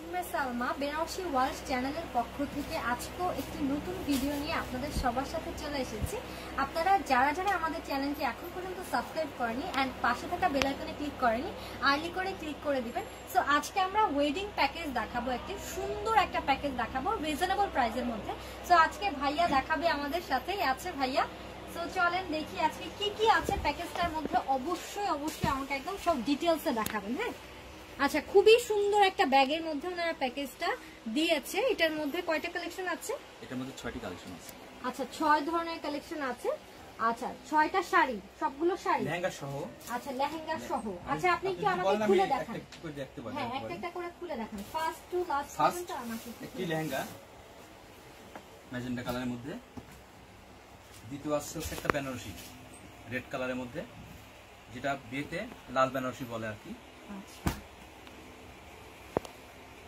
Umme Salma Banarasi world চ্যানেলের পক্ষ থেকে আজকেও একটি নতুন ভিডিও নিয়ে আপনাদের সবার সাথে চলে এসেছি। আপনারা যারা যারা আমাদের চ্যানেলটি এখন পর্যন্ত সাবস্ক্রাইব করেনি অ্যান্ড পাশে থাকা বেল আইকনে ক্লিক করেনি, আর্লি করে ক্লিক করে দিবেন। সো আজকে আমরা ওয়েডিং প্যাকেজ দেখাবো, একটি সুন্দর একটা প্যাকেজ দেখাবো রিজনেবল প্রাইসের মধ্যে। সো আজকে ভাইয়া দেখাবে, আমাদের সাথেই আছে ভাইয়া। সো চলেন দেখি আজকে কি কি আছে প্যাকেজটার মধ্যে। অবশ্যই আমাকে একদম সব ডিটেলসে দেখাবেন। হ্যাঁ, আচ্ছা, খুবই সুন্দর একটা ব্যাগের মধ্যে ওনারা প্যাকেজটা দিয়েছে। এটার মধ্যে কয়টা কালেকশন আছে? এটার মধ্যে 6টি কালেকশন আছে। আচ্ছা, 6 ধরনের কালেকশন আছে। আচ্ছা, 6টা শাড়ি, সবগুলো শাড়ি লেহেঙ্গা সহ। আচ্ছা, লেহেঙ্গা সহ। আচ্ছা, আপনি একটু আমাকে খুলে দেখান। হ্যাঁ, একটা করে খুলে দেখান, ফার্স্ট টু লাস্ট পর্যন্ত আমাকে। একটি লেহেঙ্গা ম্যাজেন্টা কালারের মধ্যে, দ্বিতীয় আসছে একটা বেনারসি রেড কালারের মধ্যে, যেটা বিয়েতে লাল বেনারসি বলে আর কি। আচ্ছা,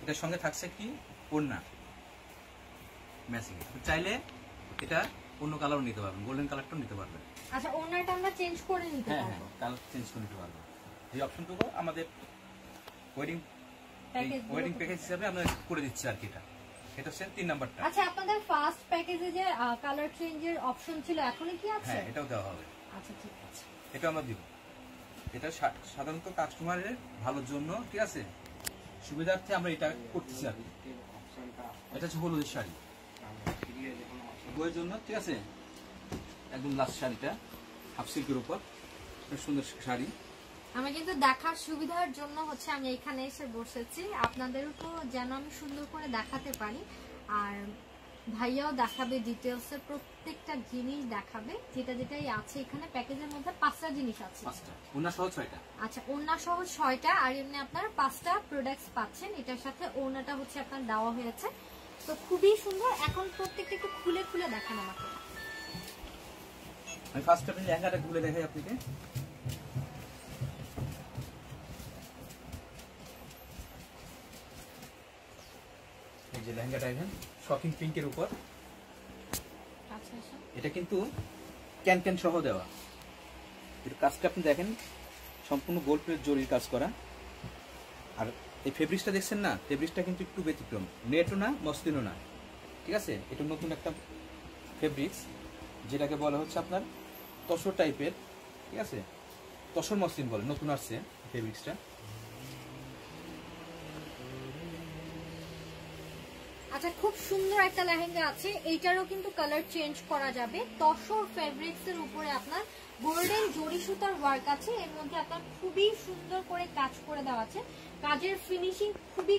এটার সঙ্গে থাকছে কি ওড়না ম্যাচিং। চাইলে এটা অন্য কালারও নিতে পারবেন, গোল্ডেন কালারটাও নিতে পারবেন। আচ্ছা, ওড়নাটা আমরা চেঞ্জ করে নিতে পারবো। হ্যাঁ, কালার চেঞ্জ করে নিতে পারবেন। এই অপশনটুকু আমাদের ওয়েডিং প্যাকেজ হিসেবে আমরা করে দিচ্ছি আর কি। এটা হচ্ছে 3 নাম্বারটা। আচ্ছা, আপনাদের ফার্স্ট প্যাকেজে যে কালার চেঞ্জের অপশন ছিল, এখনই কি আছে? হ্যাঁ, এটাও দেওয়া হবে। আচ্ছা, ঠিক আছে, এটা আমরা দিব। এটা সাধারণত কাস্টমারের ভালোর জন্য, ঠিক আছে, সুবিধার্থে আমরা এটা করতেছি আর কি। এটা হচ্ছে হলুদের শাড়ি বইয়ের জন্য, ঠিক আছে, একদম লাস্ট শাড়িটা হাফ সিল্কের উপর সুন্দর শাড়ি। আমি কিন্তু দেখার সুবিধার জন্য হচ্ছে আমি এখানে এসে বসেছি, আপনাদেরকে যেন আমি সুন্দর করে দেখাতে পারি। আর ভাইয়াও দেখাবে ডিটেলসে, প্রত্যেকটা জিনিস দেখাবে, যেটাই আছে এখানে প্যাকেজের মধ্যে। 5টা জিনিস আছে। ওড়না সহ 6টা। আচ্ছা, ওড়না সহ 6টা, আর এমনি আপনার 5টা প্রোডাক্টস পাচ্ছেন। এটার সাথে ওড়নাটা হচ্ছে আপনার দেওয়া হয়েছে। তো খুবই সুন্দর। এখন প্রত্যেকটা একটু খুলে খুলে দেখান আমাকে। আমি ফার্স্ট আপনি লেহেঙ্গাটা খুলে দেখাই আপনাকে। এই যে লেহেঙ্গাটা দেখেন, শকিং পিঙ্কের উপর। আচ্ছা, এটা কিন্তু ক্যান সহ দেওয়া। এর কাজটা আপনি দেখেন, সম্পূর্ণ গোল্ড প্লেট জরির কাজ করা। আর এই ফেব্রিক্সটা দেখছেন না, ফেব্রিক্সটা কিন্তু একটু ব্যতিক্রম, নেটও না মসলিনও না, ঠিক আছে। এটা নতুন একটা ফেব্রিক্স, যেটাকে বলা হচ্ছে আপনার তসর টাইপের, ঠিক আছে, তসর মসলিন বলে, নতুন আসছে ফেব্রিক্সটা। আচ্ছা, খুব সুন্দর একটা লেহেঙ্গা আছে। এইটারও কিন্তু কালার চেঞ্জ করা যাবে। তসর ফেব্রিক্স এর উপরে আপনার গোল্ডেন জরি সুতার ওয়ার্ক আছে। এর মধ্যে আপনার খুবই সুন্দর করে কাজ করে দেওয়া আছে। কাজের ফিনিশিং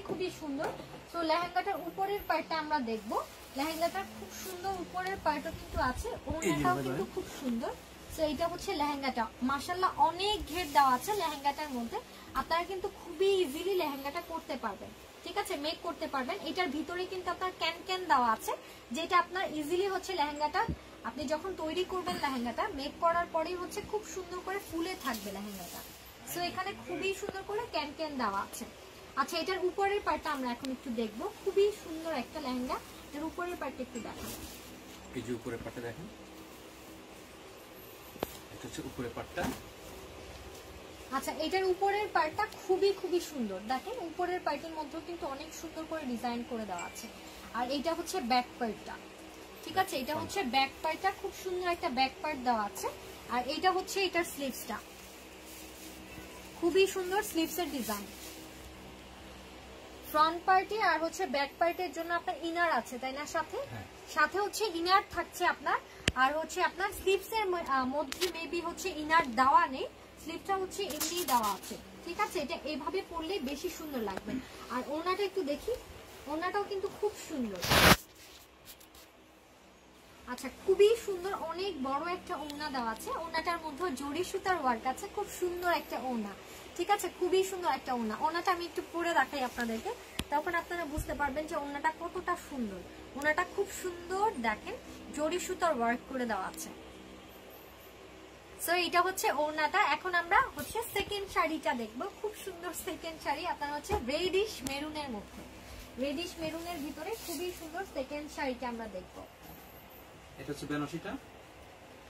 খুবই সুন্দর। তো লেহেঙ্গাটার উপরের পার্টটা আমরা দেখবো। লেহেঙ্গাটার খুব সুন্দর উপরের পার্টও কিন্তু আছে, ওড়নাটাও কিন্তু খুব সুন্দর। তো এইটা হচ্ছে লেহেঙ্গাটা, মাশাআল্লাহ অনেক ঘের দেওয়া আছে লেহেঙ্গাটার মধ্যে। আপনারা কিন্তু খুবই ইজিলি লেহেঙ্গাটা করতে পারবেন, ঠিক আছে, মেক করতে পারবেন। এটার ভিতরে কিন্তু আপনার ক্যান দেওয়া আছে, যেটা আপনার ইজিলি হচ্ছে লেহেঙ্গাটা আপনি যখন তৈরি করবেন, লেহেঙ্গাটা মেক করার পরেই হচ্ছে খুব সুন্দর করে ফুলে থাকবে লেহেঙ্গাটা। সো এখানে খুবই সুন্দর করে ক্যান দেওয়া আছে। আচ্ছা, এটার উপরের পার্টটা আমরা এখন একটু দেখবো। খুবই সুন্দর একটা লেহেঙ্গা, এর উপরের পার্টটা একটু দেখান। এই যে উপরের পার্টটা দেখেন, এটা হচ্ছে উপরের পার্টটা। আচ্ছা, এটার উপরের পার্টটা খুবই সুন্দর। দেখেন, উপরের পার্টের মধ্যে কিন্তু অনেক সুন্দর করে ডিজাইন করে দেওয়া আছে। আর এটা হচ্ছে ব্যাক পার্টটা, ঠিক আছে, এটা হচ্ছে ব্যাক পার্টটা, খুব সুন্দর একটা ব্যাক পার্ট দেওয়া আছে। আর এটা হচ্ছে এটার স্লিভসটা, খুবই সুন্দর স্লিভসের ডিজাইন। ফ্রন্ট পার্টে আর হচ্ছে ব্যাক পার্টের জন্য আপনার ইনার আছে, তাই না? সাথে হচ্ছে ইনার থাকছে আপনার। আর হচ্ছে আপনার স্লিভসের মধ্যে মেবি হচ্ছে ইনার দেওয়া নেই, স্লিভটা হচ্ছে এমনি দেওয়া আছে, ঠিক আছে। এটা এভাবে পরলে বেশি সুন্দর লাগবে। আর ওড়নাটা একটু দেখি, ওড়নাটাও কিন্তু খুব সুন্দর। আচ্ছা, খুবই সুন্দর, অনেক বড় একটা ওড়না দেওয়া আছে। ওড়নাটার মধ্যে জরি সুতার ওয়ার্ক আছে, খুব সুন্দর একটা ওড়না, ঠিক আছে, খুবই সুন্দর একটা ওড়না। ওড়নাটা আমি একটু পরে দেখাই আপনাদেরকে, তখন আপনারা বুঝতে পারবেন যে ওড়নাটা কতটা সুন্দর। ওড়নাটা খুব সুন্দর, দেখেন জরি সুতার ওয়ার্ক করে দেওয়া আছে। সো এটা হচ্ছে ওড়নাটা। এখন আমরা হচ্ছে সেকেন্ড শাড়িটা দেখবো। খুব সুন্দর সেকেন্ড শাড়ি, আপনার হচ্ছে রেডিশ মেরুনের মধ্যে, রেডিশ মেরুনের ভিতরে খুবই সুন্দর সেকেন্ড শাড়িটা আমরা দেখবো। এটা হচ্ছে বেনারসিটা।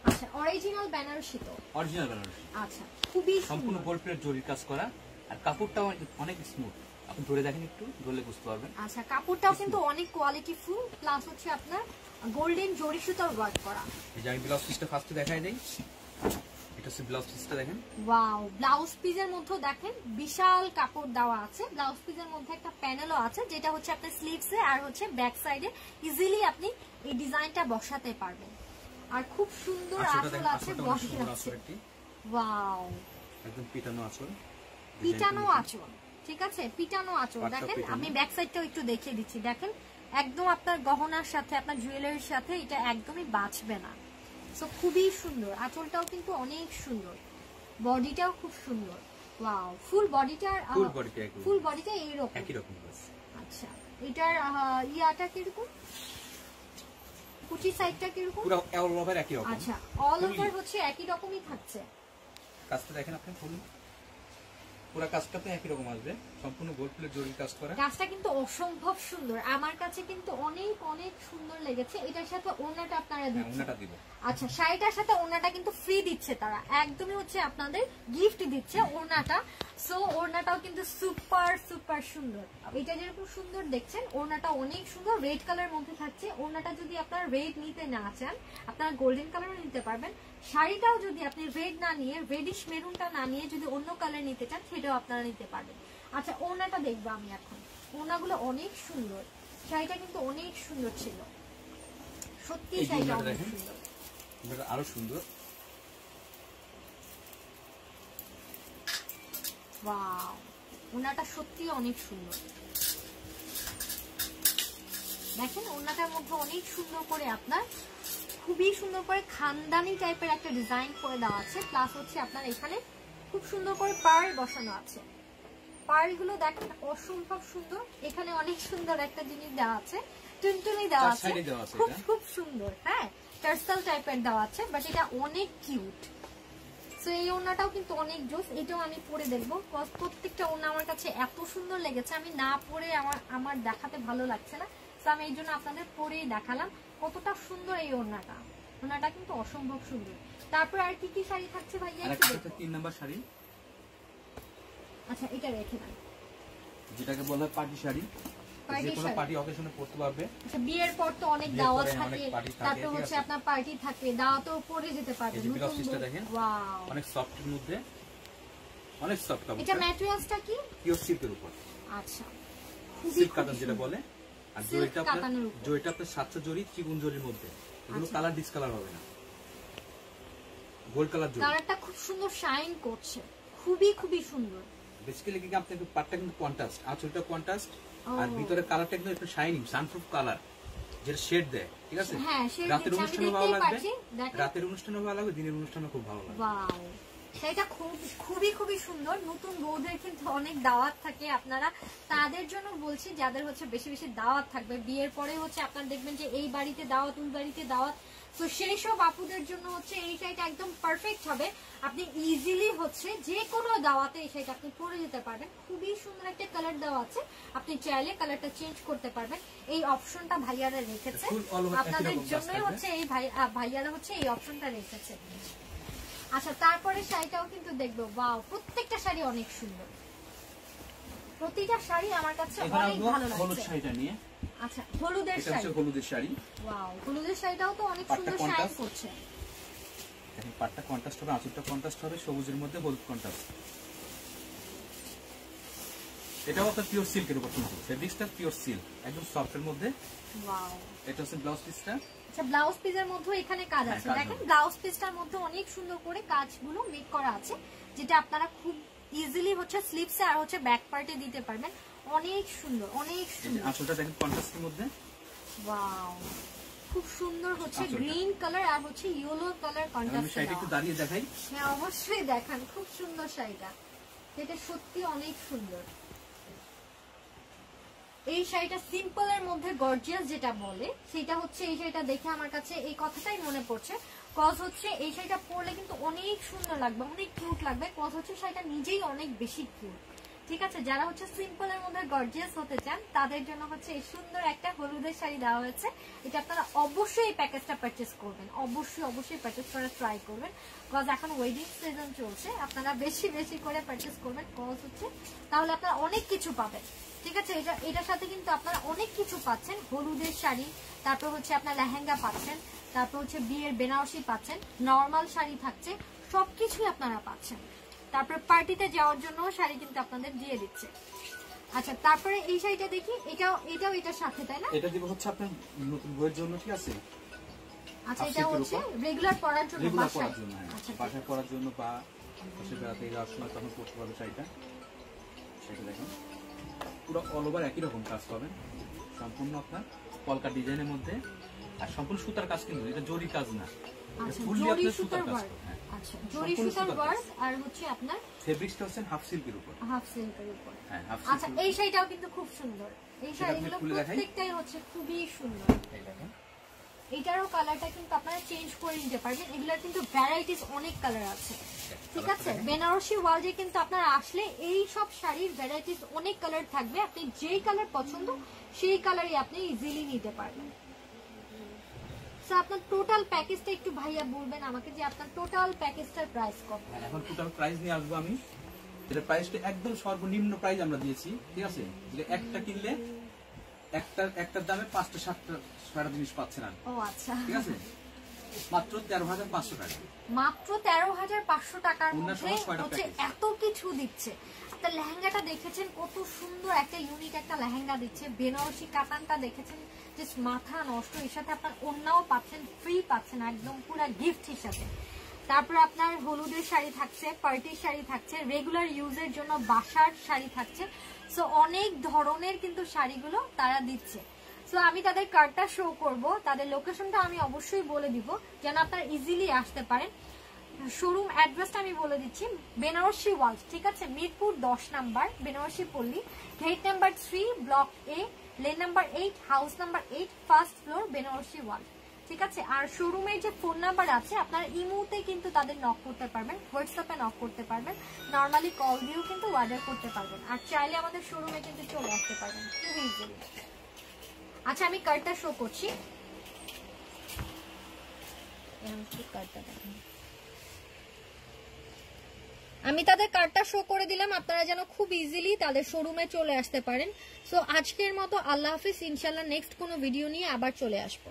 আচ্ছা, অরিজিনাল বেনারসি তো? অরিজিনাল বেনারসি। আচ্ছা, খুবই সম্পূর্ণ গোল্ড প্লেট জরির কাজ করা, আর কাপড়টাও অনেক স্মুথ। আপনি ধরে দেখেন, একটু ধরলে বুঝতে পারবেন। আচ্ছা, কাপড়টাও কিন্তু অনেক কোয়ালিটি ফুল, প্লাস হচ্ছে আপনার গোল্ডেন জরি সুতার ওয়ার্ক করা। এই যে আমি ব্লাউজ পিসটা ফার্স্টে দেখাই দেই, এটা হচ্ছে ব্লাউজ পিসটা দেখেন। ওয়াও, ব্লাউজ পিসের মধ্যে দেখেন বিশাল কাপড় দেওয়া আছে। ব্লাউজ পিসের মধ্যে একটা প্যানেলও আছে, যেটা হচ্ছে আপনার স্লিভসে আর হচ্ছে ব্যাক সাইডে ইজিলি আপনি এই ডিজাইনটা বসাতে পারবেন। আর খুব সুন্দর আঁচল আছে, বডি আছে। ওয়াও, একদম পিটানো আঁচল, পিটানো আঁচল, ঠিক আছে, পিটানো আঁচল। দেখেন আমি ব্যাক সাইডটাও একটু দেখিয়ে দিচ্ছি। দেখেন একদম আপনার গহনার সাথে, আপনার জুয়েলারির সাথে এটা একদমই বাঁচবে না। সো খুবই সুন্দর, আঁচলটাও কিন্তু অনেক সুন্দর, বডিটাও খুব সুন্দর। ওয়াও, ফুল বডিটা এইরকম একই রকম। আচ্ছা, এটার ইয়াটা কিরকম, কুচি সাইডটা কিরকম? পুরো অল ওভার একই রকম। আচ্ছা, অল ওভার হচ্ছে একই রকমই থাকছে। কাজটা দেখেন আপনি, ফুল পুরো কাজটা আপনি একই রকম আসবে, সম্পূর্ণ গোল্ড প্লেট জরি কাজ করা। কাজটা কিন্তু অসম্ভব সুন্দর, আমার কাছে কিন্তু অনেক অনেক সুন্দর লেগেছে। এটার সাথে ওড়নাটা আপনারা দিচ্ছেন। ওড়নাটা দিব। আচ্ছা, শাড়িটার সাথে ওড়নাটা কিন্তু ফ্রি দিচ্ছে তারা, একদমই হচ্ছে আপনাদের গিফট দিচ্ছে ওড়নাটা। সো ওড়নাটাও কিন্তু সুপার সুপার সুন্দর। এটা যেরকম সুন্দর দেখছেন, ওড়নাটা অনেক সুন্দর, রেড কালার মধ্যে থাকছে। ওড়নাটা যদি আপনারা রেড নিতে না চান, আপনারা গোল্ডেন কালারও নিতে পারবেন। শাড়িটাও যদি আপনি রেড না নিয়ে, রেডিশ মেরুনটা না নিয়ে যদি অন্য কালার নিতে চান, সেটাও আপনারা নিতে পারবেন। আচ্ছা, ওড়নাটা দেখবো আমি এখন। ওড়নাগুলো অনেক সুন্দর, শাড়িটা কিন্তু অনেক সুন্দর ছিল, সত্যি শাড়িটা অনেক সুন্দর। এটা আরো সুন্দর। ওয়াও, ওড়নাটা সত্যি অনেক সুন্দর। দেখেন ওড়নাটার মধ্যে অনেক সুন্দর করে আপনার, খুবই সুন্দর করে খানদানি টাইপের একটা ডিজাইন করে দেওয়া আছে। প্লাস হচ্ছে আপনার এখানে খুব সুন্দর করে পার্ল বসানো আছে। পার্লগুলো দেখেন অসম্ভব সুন্দর। এখানে অনেক সুন্দর একটা জিনিস দেওয়া আছে, টুনটুনি দেওয়া আছে, খুব খুব সুন্দর। হ্যাঁ, টার্সেল টাইপের দেওয়া আছে, বাট এটা অনেক কিউট। সো এই ওড়নাটাও কিন্তু অনেক জোস, এটাও আমি পরে দেখবো। প্রত্যেকটা ওড়না আমার কাছে এত সুন্দর লেগেছে, আমি না পরে আমার দেখাতে ভালো লাগছে না। তো আমি এই জন্য আপনাদের পরেই দেখালাম কতটা সুন্দর এই ওড়নাটা। ওড়নাটা কিন্তু অসম্ভব সুন্দর। তারপর আর কি কি শাড়ি থাকছে ভাইয়া? 3 নাম্বার শাড়ি। আচ্ছা, এটা রেখে দেন, যেটাকে বলা হয় পার্টি শাড়ি। যেকোনো পার্টি অকেশনে পরতে পারবে। আচ্ছা, বিয়ের পর তো অনেক দাওয়াত থাকে, তারপর হচ্ছে আপনার পার্টি থাকে, দাওয়াতেও পরে যেতে পারবে। এই যে ব্লাউজ পিসটা দেখেন, ওয়াও, অনেক সফট এর মধ্যে, অনেক সফট কাপড়। এটা ম্যাটেরিয়ালসটা কি? পিওর সিল্কের উপর। আচ্ছা, সিল্ক কাতান যেটা বলে। আর জরিটা আপনার 700 জরি চিকন জরির মধ্যে, এগুলো কালার ডিসকালার হবে না, গোল্ড কালার জরি। কালারটা খুব সুন্দর শাইন করছে, খুবই খুবই সুন্দর। বেসিক্যালি কি আপনি পাটটা কিন্তু কন্ট্রাস্ট, আঁচলটা কন্ট্রাস্ট, আর ভিতরে কালারটা কিন্তু একটু শাইনিং, সানপ্রুফ কালার, যেটা শেড দেয়। ঠিক আছে, রাতের অনুষ্ঠানে ভালো লাগবে, রাতের অনুষ্ঠানে ভালো লাগবে, দিনের অনুষ্ঠানে খুব ভালো লাগবে। ওয়াও, সেটা খুবই খুবই সুন্দর। নতুন বউদের কিন্তু অনেক দাওয়াত থাকে, আপনারা তাদের জন্য বলছি, যাদের হচ্ছে বেশি বেশি দাওয়াত থাকবে, বিয়ের পরে হচ্ছে আপনারা দেখবেন যে এই বাড়িতে দাওয়াত, ওই বাড়িতে দাওয়াত। তো সেই সব আপুদের জন্য হচ্ছে এই শাড়িটা একদম পারফেক্ট হবে। আপনি ইজিলি হচ্ছে যে কোনো দাওয়াতে এই শাড়িটা আপনি পরে যেতে পারবেন। খুবই সুন্দর একটা কালার দেওয়া আছে, আপনি চাইলে কালারটা চেঞ্জ করতে পারবেন। এই অপশনটা ভাইয়ারা রেখেছে আপনাদের জন্যই, হচ্ছে এই ভাইয়ারা হচ্ছে এই অপশনটা রেখেছে। আচ্ছা, তারপরে শাড়িটাও কিন্তু দেখবো। ওয়াও, প্রত্যেকটা শাড়ি অনেক সুন্দর, প্রতিটা শাড়ি আমার কাছে অনেক ভালো লাগছে। হলুদ শাড়িটা নিয়ে, আচ্ছা, হলুদের শাড়ি, এটা হচ্ছে হলুদের শাড়ি। ওয়াও, হলুদের শাড়িটাও তো অনেক সুন্দর শাইন করছে। দেখেন পাটটা কন্ট্রাস্ট হবে, আঁচলটা কন্ট্রাস্ট হবে, সবুজের মধ্যে হলুদ কন্ট্রাস্ট। এটাও আপনার পিওর সিল্কের উপর, কিন্তু ফেব্রিক্সটা পিওর সিল্ক, একদম সফট এর মধ্যে। ওয়াও, এটা হচ্ছে ব্লাউজ পিসটা। আচ্ছা, ব্লাউজ পিসের মধ্যে এখানে কাজ আছে। দেখেন ব্লাউজ পিসটার মধ্যে অনেক সুন্দর করে কাজগুলো মেক করা আছে, যেটা আপনারা খুব ইজিলি হচ্ছে স্লিভসে আর হচ্ছে ব্যাক পার্টে দিতে পারবেন। অনেক সুন্দর, অনেক সুন্দর। আঁচলটা দেখেন কন্ট্রাস্টের মধ্যে। ওয়াও, খুব সুন্দর হচ্ছে গ্রিন কালার আর হচ্ছে ইয়েলো কালার কন্ট্রাস্ট। আমি শাড়িটা একটু দাঁড়িয়ে দেখাই। হ্যাঁ, অবশ্যই দেখান, খুব সুন্দর শাড়িটা, এটা সত্যি অনেক সুন্দর। এই শাড়িটা সিম্পলের মধ্যে গর্জিয়াস যেটা বলে, সেটা হচ্ছে এই শাড়িটা দেখে আমার কাছে এই কথাটাই মনে পড়ছে। কজ হচ্ছে এই শাড়িটা পরলে কিন্তু অনেক সুন্দর লাগবে, অনেক কিউট লাগবে। কজ হচ্ছে শাড়িটা নিজেই অনেক বেশি কিউট। ঠিক আছে, যারা হচ্ছে সিম্পলের মধ্যে গর্জিয়াস হতে চান তাদের জন্য হচ্ছে এই সুন্দর একটা হলুদের শাড়ি দেওয়া হয়েছে। এটা আপনারা অবশ্যই এই প্যাকেজটা পারচেজ করবেন, অবশ্যই পারচেজ করার ট্রাই করবেন, বিকজ এখন ওয়েডিং সিজন চলছে। আপনারা বেশি বেশি করে পারচেজ করবেন, কজ হচ্ছে তাহলে আপনারা অনেক কিছু পাবেন। ঠিক আছে, এটার সাথে কিন্তু আপনারা অনেক কিছু পাচ্ছেন, হলুদের শাড়ি, তারপর হচ্ছে আপনার লেহেঙ্গা পাচ্ছেন, তারপর হচ্ছে বিয়ের বেনারসি পাচ্ছেন, নর্মাল শাড়ি থাকছে, সবকিছুই আপনারা পাচ্ছেন। তারপর পার্টিতে যাওয়ার জন্য শাড়ি কিন্তু আপনাদের দিয়ে দিচ্ছে। আচ্ছা, তারপরে এই শাড়িটা দেখি, এটাও এটার সাথে, তাই না? এটা দিব হচ্ছে আপনার নতুন বইয়ের জন্য, ঠিক আছে? আচ্ছা, এটা হচ্ছে রেগুলার পরার জন্য, বাসায় পরার জন্য বা পাশে বেড়াতে যাওয়ার সময় তখন পরতে পারবে শাড়িটা। সেটা দেখেন পুরো অল ওভার একই রকম কাজ পাবেন, সম্পূর্ণ আপনার কলকা ডিজাইনের মধ্যে, আর সম্পূর্ণ সুতার কাজ, কিন্তু এটা জরি কাজ না, জরি সুতার ওয়ার্ক। আচ্ছা, জরি সুতার ওয়ার্ক, আর হচ্ছে আপনার ফেব্রিক্সটা হচ্ছে হাফ সিল্কের উপর, হাফ সিল্কের উপর। হ্যাঁ, হাফ আচ্ছা, এই শাড়িটাও কিন্তু খুব সুন্দর, এই শাড়িগুলো প্রত্যেকটাই হচ্ছে খুবই সুন্দর। এই দেখেন, এটারও কালারটা কিন্তু আপনারা চেঞ্জ করে নিতে পারবেন, এগুলোর কিন্তু ভ্যারাইটিস অনেক কালার আছে। ঠিক আছে, বেনারসি ওয়ার্ল্ডে কিন্তু আপনারা আসলে এই সব শাড়ির ভ্যারাইটিস অনেক কালার থাকবে, আপনি যেই কালার পছন্দ সেই কালারই আপনি ইজিলি নিতে পারবেন। সো আপনার টোটাল প্যাকেজটা একটু ভাইয়া বলবেন আমাকে যে আপনার টোটাল প্যাকেজটার প্রাইস কত? এখন টোটাল প্রাইস নিয়ে আসবো আমি। এটা প্রাইসটা একদম সর্বনিম্ন প্রাইস আমরা দিয়েছি, ঠিক আছে? যে একটা কিনলে একটার দামে 5টা 7টা সারা জিনিস পাচ্ছেন। ও আচ্ছা, ঠিক আছে, মাত্র 13,500 টাকা, মাত্র 13,500 টাকার মধ্যে হচ্ছে এত কিছু দিচ্ছে। আপনার লেহেঙ্গাটা দেখেছেন কত সুন্দর, একটা ইউনিক একটা লেহেঙ্গা দিচ্ছে, বেনারসি কাতানটা দেখেছেন জাস্ট মাথা নষ্ট, এর সাথে আপনার ওড়নাও পাচ্ছেন, ফ্রি পাচ্ছেন একদম পুরো গিফট হিসাবে। তারপর আপনার হলুদের শাড়ি থাকছে, পার্টির শাড়ি থাকছে, রেগুলার ইউজের জন্য বাসার শাড়ি থাকছে। সো অনেক ধরনের কিন্তু শাড়িগুলো তারা দিচ্ছে। সো আমি তাদের কার্ডটা শো করব, তাদের লোকেশনটা আমি অবশ্যই বলে দিব যেন আপনারা ইজিলি আসতে পারেন। শোরুম অ্যাড্রেসটা আমি বলে দিচ্ছি, বেনারসি ওয়ার্ল্ড, ঠিক আছে, Mirpur 10 number, Benarasi Palli, gate number 3, block A, lane number 8, house number 8, first floor, Benarasi world. ঠিক আছে, আর শোরুমের যে ফোন নাম্বার আছে আপনারা ইমোতে কিন্তু তাদের নক করতে পারবেন, হোয়াটসঅ্যাপে নক করতে পারবেন, নর্মালি কল দিয়েও কিন্তু অর্ডার করতে পারবেন, আর চাইলে আমাদের শোরুমে কিন্তু চলে আসতে পারবেন খুব ইজিলি। আচ্ছা, আমি কার্ডটা শো করছি, আমি তাদের কার্ডটা শো করে দিলাম, আপনারা যেন খুব ইজিলি তাদের শোরুমে চলে আসতে পারেন। সো আজকের মতো আল্লাহ হাফিজ, ইনশাল্লাহ নেক্সট কোনো ভিডিও নিয়ে আবার চলে আসবো।